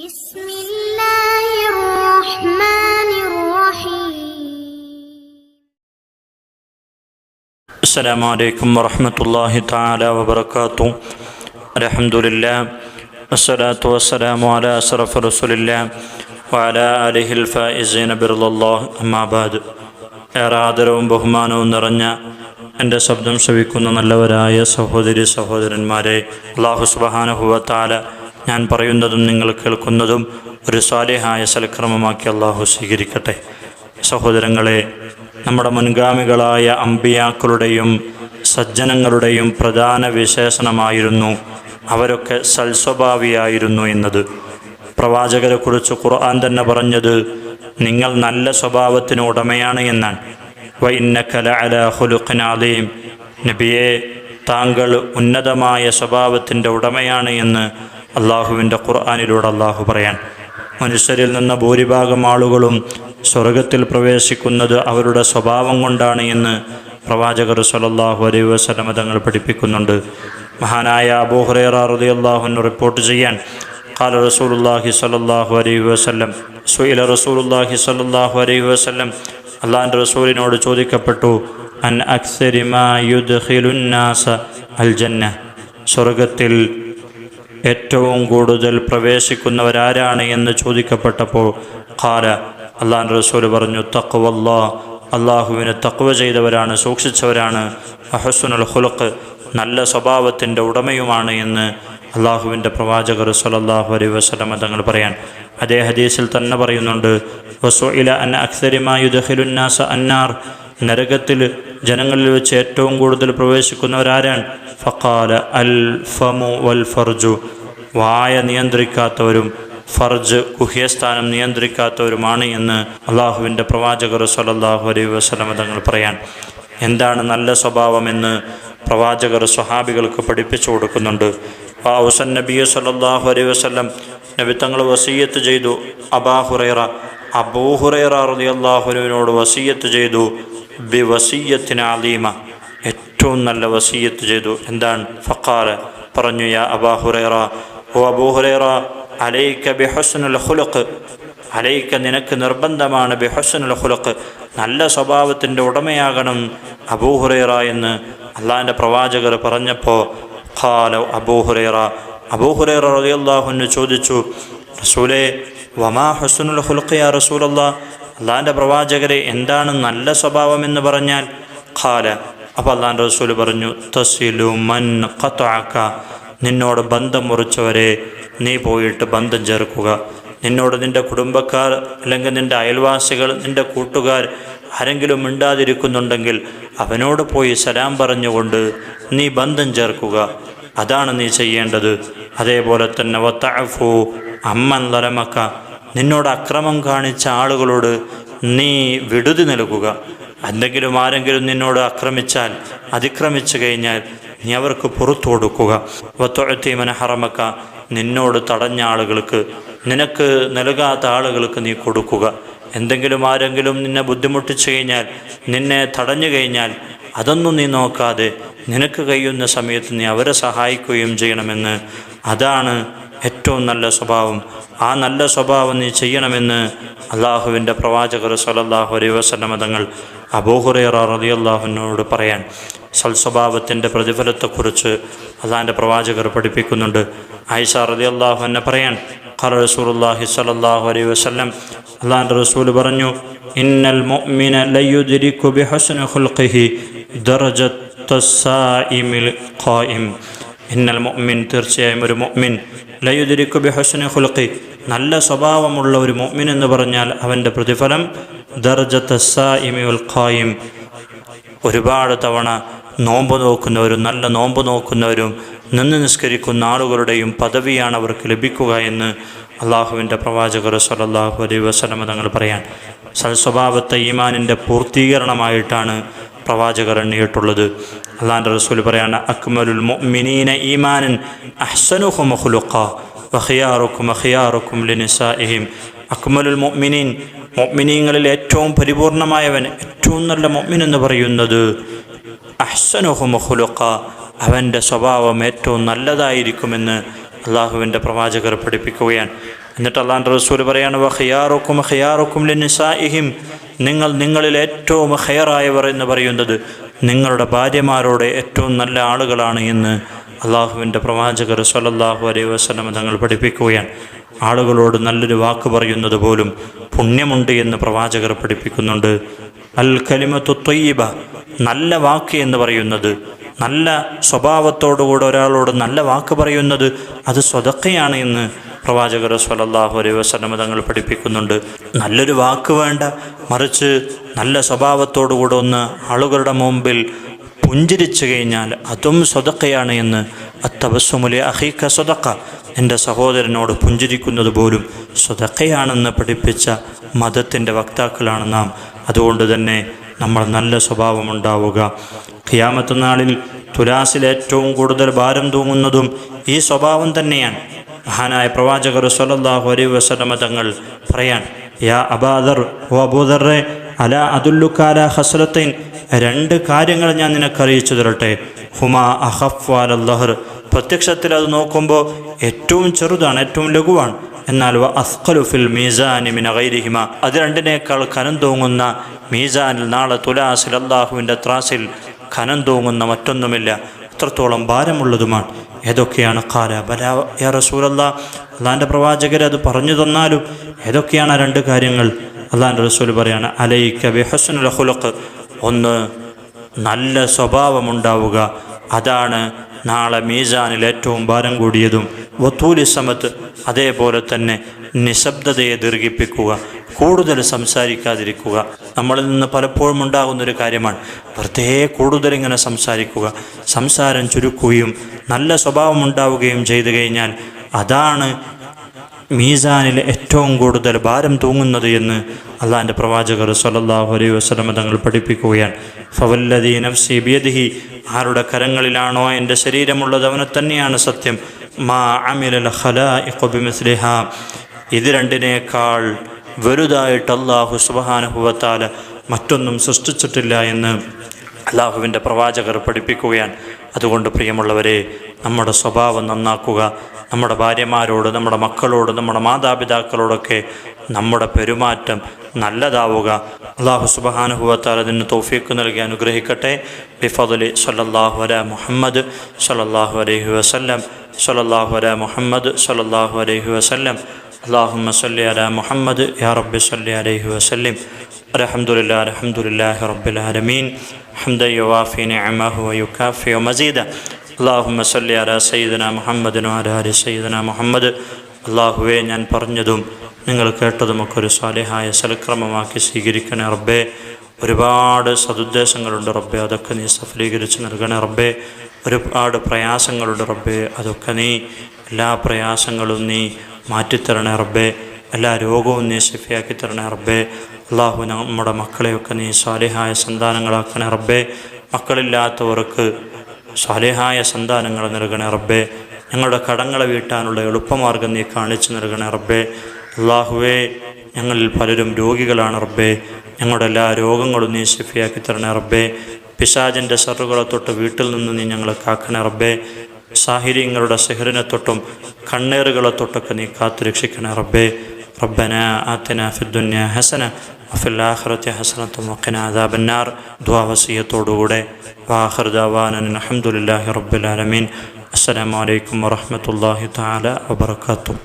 بسم الله الرحمن الرحيم. السلام عليكم ورحمة الله تعالى وبركاته. الحمد لله والصلاة والسلام على أشرف رسول الله وعلى آله الفائزين برضا الله. أما بعد. ഏറെ ആദരവും ബഹുമാനവും നിറഞ്ഞ എൻ്റെ ശബ്ദം ശ്രവിക്കുന്ന നല്ലവരായ സഹോദരി സഹോദരന്മാരെ, അല്ലാഹു സുബ്ഹാനഹു വ തആല ഞാൻ പറയുന്നതും നിങ്ങൾ കേൾക്കുന്നതും ഒരു സ്വാലിഹായ സൽക്രമമാക്കി അല്ലാഹു സ്വീകരിക്കട്ടെ. സഹോദരങ്ങളെ, നമ്മുടെ മുൻഗാമികളായ അമ്പിയാക്കളുടെയും സജ്ജനങ്ങളുടെയും പ്രധാന വിശേഷണമായിരുന്നു അവരൊക്കെ സൽസ്വഭാവിയായിരുന്നു എന്നത്. പ്രവാചകരെക്കുറിച്ച് ഖുർആൻ തന്നെ പറഞ്ഞത് നിങ്ങൾ നല്ല സ്വഭാവത്തിന് ഉടമയാണ് എന്നാണ്. വഇന്നക ലഅലാ ഖുലുഖിൻ അദീം, നബിയെ താങ്കൾ ഉന്നതമായ സ്വഭാവത്തിൻ്റെ ഉടമയാണ് എന്ന് അള്ളാഹുവിൻ്റെ ഖുർആനിലൂടെ അള്ളാഹു പറയാൻ. മനുഷ്യരിൽ നിന്ന് ഭൂരിഭാഗം ആളുകളും സ്വർഗത്തിൽ പ്രവേശിക്കുന്നത് അവരുടെ സ്വഭാവം കൊണ്ടാണ് എന്ന് പ്രവാചകർ സ്വല്ലല്ലാഹു അലൈഹി വസല്ലം തങ്ങൾ പഠിപ്പിക്കുന്നുണ്ട്. മഹാനായ അബൂ ഹുറൈറ റളിയല്ലാഹു അൻഹു റിപ്പോർട്ട് ചെയ്യാൻ, ഖാല റസൂലുള്ളാഹി സ്വല്ലല്ലാഹു അലൈഹി വസല്ലം സുഇല റസൂലുള്ളാഹി സ്വല്ലല്ലാഹു അലൈഹി വസല്ലം, അള്ളാഹുവിൻ്റെ റസൂലിനോട് ചോദിക്കപ്പെട്ടു, അൻ അക്സരി മാ യുദ്ഖിലുൻ നാസ അൽ ജന്ന, സ്വർഗത്തിൽ ഏറ്റവും കൂടുതൽ പ്രവേശിക്കുന്നവരാരാണ് എന്ന് ചോദിക്കപ്പെട്ടപ്പോൾ ഖാല, അള്ളാഹുവിൻ്റെ റസൂൽ പറഞ്ഞു, തഖ്വല്ലാഹ്, അള്ളാഹുവിനെ തഖ്വ ചെയ്തവരാണ്, സൂക്ഷിച്ചവരാണ്, ഹുസ്നുൽ ഖുലുഖ്, നല്ല സ്വഭാവത്തിൻ്റെ ഉടമയുമാണ് എന്ന് അള്ളാഹുവിൻ്റെ പ്രവാചകർ സ്വല്ലല്ലാഹു അലൈഹി വസല്ലം തങ്ങൾ പറയാൻ. അതേ ഹദീസിൽ തന്നെ പറയുന്നുണ്ട്, വസുഇല അൻ അക്സരി മാ യുദ്ഖിലുൻ നാസ അന്നാർ, നരകത്തിൽ ജനങ്ങളിൽ വെച്ച് ഏറ്റവും കൂടുതൽ പ്രവേശിക്കുന്നവരാരാണ്? ഫഖാല അൽ ഫമു വൽ ഫർജു, വായ നിയന്ത്രിക്കാത്തവരും ഫർജ് ഗുഹ്യസ്ഥാനം നിയന്ത്രിക്കാത്തവരുമാണ് എന്ന് അള്ളാഹുവിൻ്റെ പ്രവാചകർ സ്വല്ലല്ലാഹു അലൈഹി വസല്ലം തങ്ങൾ പറയാൻ. എന്താണ് നല്ല സ്വഭാവമെന്ന് പ്രവാചകർ സ്വഹാബികൾക്ക് പഠിപ്പിച്ചു കൊടുക്കുന്നുണ്ട്. ഔസൻ നബി സ്വല്ലല്ലാഹു അലൈഹി വസല്ലം നബി തങ്ങൾ വസിയ്യത്ത് ചെയ്തു, അബൂ ഹുറൈറ റളിയല്ലാഹു അൻഹുവിനോട് വസിയ്യത്ത് ചെയ്തു, ബി വസിയ്യത്തിൻ അലീമ, ഏറ്റവും നല്ല വസിയ്യത്ത് ചെയ്തു. എന്താണ്? ഫഖാല, പറഞ്ഞു, യാ അബാ ഹുറൈറ, ഓ അബൂ ഹുറൈറ, അലൈക ബിഹുസ്നുൽ ഖുലുഖ്, അലൈക, നിനക്ക് നിർബന്ധമാണ്, ബിഹുസ്നുൽ ഖുലുഖ്, നല്ല സ്വഭാവത്തിൻ്റെ ഉടമയാകണം അബൂ ഹുറൈറ എന്ന് അള്ളാഹിൻ്റെ പ്രവാചകർ പറഞ്ഞപ്പോൾ ഖാല അബൂ ഹുറൈറ റളിയല്ലാഹു അൻഹു ചോദിച്ചു, റസൂലേ, വമാ ഹുസ്നുൽ ഖുലുഖ് യാ റസൂലല്ലാഹ്, അള്ളാഹിൻ്റെ പ്രവാചകരെ എന്താണ് നല്ല സ്വഭാവം എന്ന് പറഞ്ഞാൽ? ഖാല, അപ്പോൾ അള്ളാഹിൻ്റെ റസൂൽ പറഞ്ഞു, തസിലു മൻ ഖതഅക, നിന്നോട് ബന്ധം മുറിച്ചവരെ നീ പോയിട്ട് ബന്ധം ചേർക്കുക. നിന്നോട് നിൻ്റെ കുടുംബക്കാർ അല്ലെങ്കിൽ നിൻ്റെ അയൽവാസികൾ, നിൻ്റെ കൂട്ടുകാർ ആരെങ്കിലും മിണ്ടാതിരിക്കുന്നുണ്ടെങ്കിൽ അവനോട് പോയി സലാം പറഞ്ഞുകൊണ്ട് നീ ബന്ധം ചേർക്കുക. അതാണ് നീ ചെയ്യേണ്ടത്. അതേപോലെ തന്നെ വതഅഫു അമ്മൻ ലറമക, നിന്നോട് അക്രമം കാണിച്ച ആളുകളോട് നീ വിടുതി നൽകുക. എന്തെങ്കിലും ആരെങ്കിലും നിന്നോട് ആക്രമിച്ചാൽ, അതിക്രമിച്ചു കഴിഞ്ഞാൽ നീ അവർക്ക് പുറത്തു കൊടുക്കുക. വതുഅതി മൻ ഹറമക, നിന്നോട് തടഞ്ഞ ആളുകൾക്ക്, നിനക്ക് നൽകാത്ത ആളുകൾക്ക് നീ കൊടുക്കുക. എന്തെങ്കിലും ആരെങ്കിലും നിന്നെ ബുദ്ധിമുട്ടിച്ചു കഴിഞ്ഞാൽ, നിന്നെ തടഞ്ഞു കഴിഞ്ഞാൽ അതൊന്നും നീ നോക്കാതെ നിനക്ക് കഴിയുന്ന സമയത്ത് നീ അവരെ സഹായിക്കുകയും ചെയ്യണമെന്ന്. അതാണ് ഏറ്റവും നല്ല സ്വഭാവം. ആ നല്ല സ്വഭാവം നീ ചെയ്യണമെന്ന് അള്ളാഹുവിൻ്റെ പ്രവാചകർ സ്വല്ലല്ലാഹു അലൈഹി വസല്ലം തങ്ങൾ അബൂ ഹുറൈറ റളിയല്ലാഹു അൻഹുവോട് പറയാൻ. സൽസ്വഭാവത്തിൻ്റെ പ്രതിഫലത്തെക്കുറിച്ച് അള്ളാഹിൻ്റെ പ്രവാചകർ പഠിപ്പിക്കുന്നുണ്ട്. ആയിഷ റളിയല്ലാഹു അൻഹ പറയാൻ, ഖാല റസൂലുള്ളാഹി സ്വല്ലല്ലാഹു അലൈഹി വസല്ലം, അള്ളാഹിൻ്റെ റസൂൽ പറഞ്ഞു, ഇന്നൽ മുഅ്മിന ലയുദ്രികു ബിഹുസ്നി ഖുൽഖിഹി ദറജത്തസ്സായിമിൽ ഖായിം, ഇന്നൽ മുഅ്മിൻ, തീർച്ചയായും ഒരു മുഅ്മിൻ, ലയുദ്രികു ബിഹുസ്നി ഖുൽഖി, നല്ല സ്വഭാവമുള്ള ഒരു മുഅ്മിൻ എന്ന് പറഞ്ഞാൽ അവൻ്റെ പ്രതിഫലം ദറജത്തസ്സായിമി വൽ ഖായിം, ഒരുപാട് തവണ നോമ്പ് നോക്കുന്നവരും നല്ല നോമ്പ് നോക്കുന്നവരും നിന്ന് നിസ്കരിക്കുന്ന ആളുകളുടെയും പദവിയാണ് അവർക്ക് ലഭിക്കുക എന്ന് അള്ളാഹുവിൻ്റെ പ്രവാചകർ സ്വല്ലല്ലാഹു അലൈഹി വസല്ലം തങ്ങൾ പറയാൻ. സൽസ്വഭാവത്തെ ഈമാനിൻ്റെ പൂർത്തീകരണമായിട്ടാണ് പ്രവാചകർ എണ്ണിയിട്ടുള്ളത്. അള്ളാഹിൻ്റെ റസൂൽ പറയാണ്, അക്മലുൽ മുഅ്മിനീന ഈമാനൻ അഹ്സനുഹും ഖുലുഖ വഖിയാറുക്കും അഖിയാറുക്കും ലിനിസാഇഹിം, അക്മലുൽ മുഅ്മിനീൻ, മുഅ്മിനീങ്ങളിൽ ഏറ്റവും പരിപൂർണമായവൻ, ഏറ്റവും നല്ല മുഅ്മിൻ എന്ന് പറയുന്നത് അഹ്സനുഹും ഖുലുഖ, അവൻ്റെ സ്വഭാവം ഏറ്റവും നല്ലതായിരിക്കുമെന്ന് അള്ളാഹുവിൻ്റെ പ്രവാചകർ പഠിപ്പിക്കുകയാണ്. എന്നിട്ട് അള്ളാഹുവിൻ്റെ റസൂൽ പറയാണ്, വഖിയാറുക്കും ഖിയാറുക്കും ലിനിസാഇഹിം, നിങ്ങളിൽ ഏറ്റവും ഖൈറായവർ എന്ന് പറയുന്നത് നിങ്ങളുടെ ഭാര്യമാരോട് ഏറ്റവും നല്ല ആളുകളാണ് എന്ന് അള്ളാഹുവിൻ്റെ പ്രവാചകർ സ്വല്ലല്ലാഹു അലൈഹി വസല്ലം തങ്ങൾ പഠിപ്പിക്കുകയാണ്. ആളുകളോട് നല്ലൊരു വാക്ക് പറയുന്നത് പോലും പുണ്യമുണ്ട് എന്ന് പ്രവാചകർ പഠിപ്പിക്കുന്നുണ്ട്. അൽ കലിമത്തു ത്വയ്യിബ, നല്ല വാക്ക് എന്ന് പറയുന്നത്, നല്ല സ്വഭാവത്തോടുകൂടെ ഒരാളോട് നല്ല വാക്ക് പറയുന്നത് അത് സ്വതക്കയാണ് എന്ന് പ്രവാചകർ സ്വല്ലല്ലാഹു അലൈഹി വസല്ലം തങ്ങൾ പഠിപ്പിക്കുന്നുണ്ട്. നല്ലൊരു വാക്ക് വേണ്ട, മറിച്ച് നല്ല സ്വഭാവത്തോടുകൂടെ ഒന്ന് ആളുകളുടെ മുമ്പിൽ പുഞ്ചിരിച്ചു കഴിഞ്ഞാൽ അതും സ്വതക്കയാണ് എന്ന്. അത്തബസ്സുമുലി അഖീക സ്വതക്ക, എൻ്റെ സഹോദരനോട് പുഞ്ചിരിക്കുന്നത് പോലും സ്വതക്കയാണെന്ന് പഠിപ്പിച്ച മതത്തിൻ്റെ വക്താക്കളാണ് നാം. അതുകൊണ്ട് തന്നെ നമ്മൾ നല്ല സ്വഭാവമുണ്ടാവുക. ഖിയാമത്ത് നാളിൽ തുലാസിൽ ഏറ്റവും കൂടുതൽ ഭാരം തൂങ്ങുന്നതും ഈ സ്വഭാവം തന്നെയാണ്. മഹാനായ പ്രവാചകർ സ്വല്ലല്ലാഹു അലൈഹി വസല്ലം തങ്ങൾ പറയാൻ, യാ അബാദർ, ഓ അബൂദർറെ, അലാ അദുല്ലുക അലാ ഖസ്ലത്തൈൻ, രണ്ട് കാര്യങ്ങൾ ഞാൻ നിനക്കറിയിച്ചു തരട്ടെ. ഹുമാ അഖഫ്ഫു അലൽ ദഹർ, പ്രത്യക്ഷത്തിൽ അത് നോക്കുമ്പോൾ ഏറ്റവും ചെറുതാണ്, ഏറ്റവും ലഘുവാണ്. എന്നാൽ വ അസ്ഖലു ഫിൽ മീസാനി മിൻ ഗൈരിഹിമ, അത് രണ്ടിനേക്കാൾ കനം തൂങ്ങുന്ന മീസാനിൽ, നാളെ തുലാസിൽ അല്ലാഹുവിൻ്റെ ത്രാസിൽ കനം തൂങ്ങുന്ന മറ്റൊന്നുമില്ല, അത്രത്തോളം ഭാരമുള്ളതുമാണ്. ഏതൊക്കെയാണ്? ഖാല ബലാ യാ റസൂലല്ലാഹ്, അള്ളാഹിൻ്റെ പ്രവാചകരെ അത് പറഞ്ഞു തന്നാലും ഏതൊക്കെയാണ് രണ്ട് കാര്യങ്ങൾ? അള്ളാഹിൻ്റെ റസൂൽ പറയാണ്, അലൈക ബിഹുസ്നിൽ ഖുലുഖ്, ഒന്ന് നല്ല സ്വഭാവമുണ്ടാവുക, അതാണ് നാളെ മീസാനിൽ ഏറ്റവും ഭാരം കൂടിയതും. വത്തൂലി സമത്ത്, അതേപോലെ തന്നെ നിശബ്ദതയെ ദീർഘിപ്പിക്കുക, കൂടുതൽ സംസാരിക്കാതിരിക്കുക. നമ്മളിൽ നിന്ന് പലപ്പോഴും ഉണ്ടാകുന്നൊരു കാര്യമാണ് വെറുതെ കൂടുതൽ ഇങ്ങനെ സംസാരിക്കുക. സംസാരം ചുരുക്കുകയും നല്ല സ്വഭാവം ഉണ്ടാവുകയും ചെയ്തു കഴിഞ്ഞാൽ അതാണ് മീസാനിൽ ഏറ്റവും കൂടുതൽ ഭാരം തൂങ്ങുന്നത് എന്ന് അള്ളാഹിൻ്റെ പ്രവാചകർ സ്വല്ലല്ലാഹു അലൈഹി വസല്ലം തങ്ങൾ പഠിപ്പിക്കുകയാണ്. ഫവല്ലദീ നഫ്സി ബിയദിഹി, ആരുടെ കരങ്ങളിലാണോ എൻ്റെ ശരീരമുള്ളത് അവനെ തന്നെയാണ് സത്യം. മാ അമിലൽ ഖലായിഖു ബിമിസ്ലിഹാ, ഇത് രണ്ടിനേക്കാൾ വലുതായിട്ട് അല്ലാഹു സുബ്ഹാനഹു വ തആല മറ്റൊന്നും സൃഷ്ടിച്ചിട്ടില്ല എന്ന് അള്ളാഹുവിൻ്റെ പ്രവാചകർ പഠിപ്പിക്കുകയാണ്. അതുകൊണ്ട് പ്രിയമുള്ളവരെ, നമ്മുടെ സ്വഭാവം നന്നാക്കുക. നമ്മുടെ ഭാര്യമാരോട്, നമ്മുടെ മക്കളോട്, നമ്മുടെ മാതാപിതാക്കളോടൊക്കെ നമ്മുടെ പെരുമാറ്റം നല്ലതാവുക. അല്ലാഹു സുബ്ഹാനഹു വ തആല അതിന് തൗഫീഖ് നൽകി അനുഗ്രഹിക്കട്ടെ. ബിഫദ്ലി സ്വല്ലല്ലാഹു അലാ മുഹമ്മദ് സ്വല്ലല്ലാഹു അലൈഹി വസല്ലം, സ്വല്ലല്ലാഹു അലാ മുഹമ്മദ് സ്വല്ലല്ലാഹു അലൈഹി വസല്ലം. اللهم صل على محمد يا رب صل عليه وسلم. الحمد لله رب العالمين حمدا يوافي نعمه ويكافئ مزيدا. اللهم صل على سيدنا محمد وعلى آل سيدنا محمد. അള്ളാഹുവേ, ഞാൻ പറഞ്ഞതും നിങ്ങൾ കേട്ടതുമൊക്കെ ഒരു സാലിഹായ സൽക്രമമാക്കി സ്വീകരിക്കണേ റബ്ബേ. ഒരുപാട് സതുദ്ദേശങ്ങളുണ്ട് റബ്ബേ, അതൊക്കെ നീ സഫലീകരിച്ച് നൽകണേ റബ്ബേ. ഒരുപാട് പ്രയാസങ്ങളുണ്ട് റബ്ബേ, അതൊക്കെ നീ, എല്ലാ പ്രയാസങ്ങളും നീ മാറ്റിത്തരണേ റബ്ബേ. എല്ലാ രോഗവും നീ ശിഫയാക്കി തരണേ റബ്ബേ. അള്ളാഹു, നമ്മുടെ മക്കളെയൊക്കെ നീ സാലിഹായ സന്താനങ്ങളാക്കണേ റബ്ബേ. മക്കളില്ലാത്തവർക്ക് സാലിഹായ സന്താനങ്ങൾ നൽകണേ റബ്ബേ. ഞങ്ങളുടെ കടങ്ങളെ വീട്ടാനുള്ള എളുപ്പമാർഗം നീ കാണിച്ചു നൽകണേ റബ്ബേ. അള്ളാഹുവേ, ഞങ്ങളിൽ പലരും രോഗികളാണ് റബ്ബേ. ഞങ്ങളുടെ എല്ലാ രോഗങ്ങളും നീ ശിഫയാക്കി തരണേ റബ്ബേ. പിശാചിൻ്റെ ശറുകളെ തൊട്ട് വീട്ടിൽ നിന്ന് നീ ഞങ്ങളെ കാക്കണേ റബ്ബേ. സാഹിര്യങ്ങളുടെ സിഹറിനെ തൊട്ടും കണ്ണേറുകളെ തൊട്ടൊക്കെ നീ കാത്തുരക്ഷിക്കണേ റബ്ബേ. റബ്ബന ആതിനാ ഫിദ്ദുനിയ ഹസന വഫിൽ ആഖിറതി ഹസനത്തും വഖിനാ അദാബന്നാർ. ദുആ വസിയത്തോടുകൂടെ വാഖിർ ദഅവാനാ അൽഹംദുലില്ലാഹി റബ്ബിൽ ആലമീൻ. അസ്സലാമു അലൈക്കും വറഹ്മത്തുള്ളാഹി തആല വബറകാതുഹു.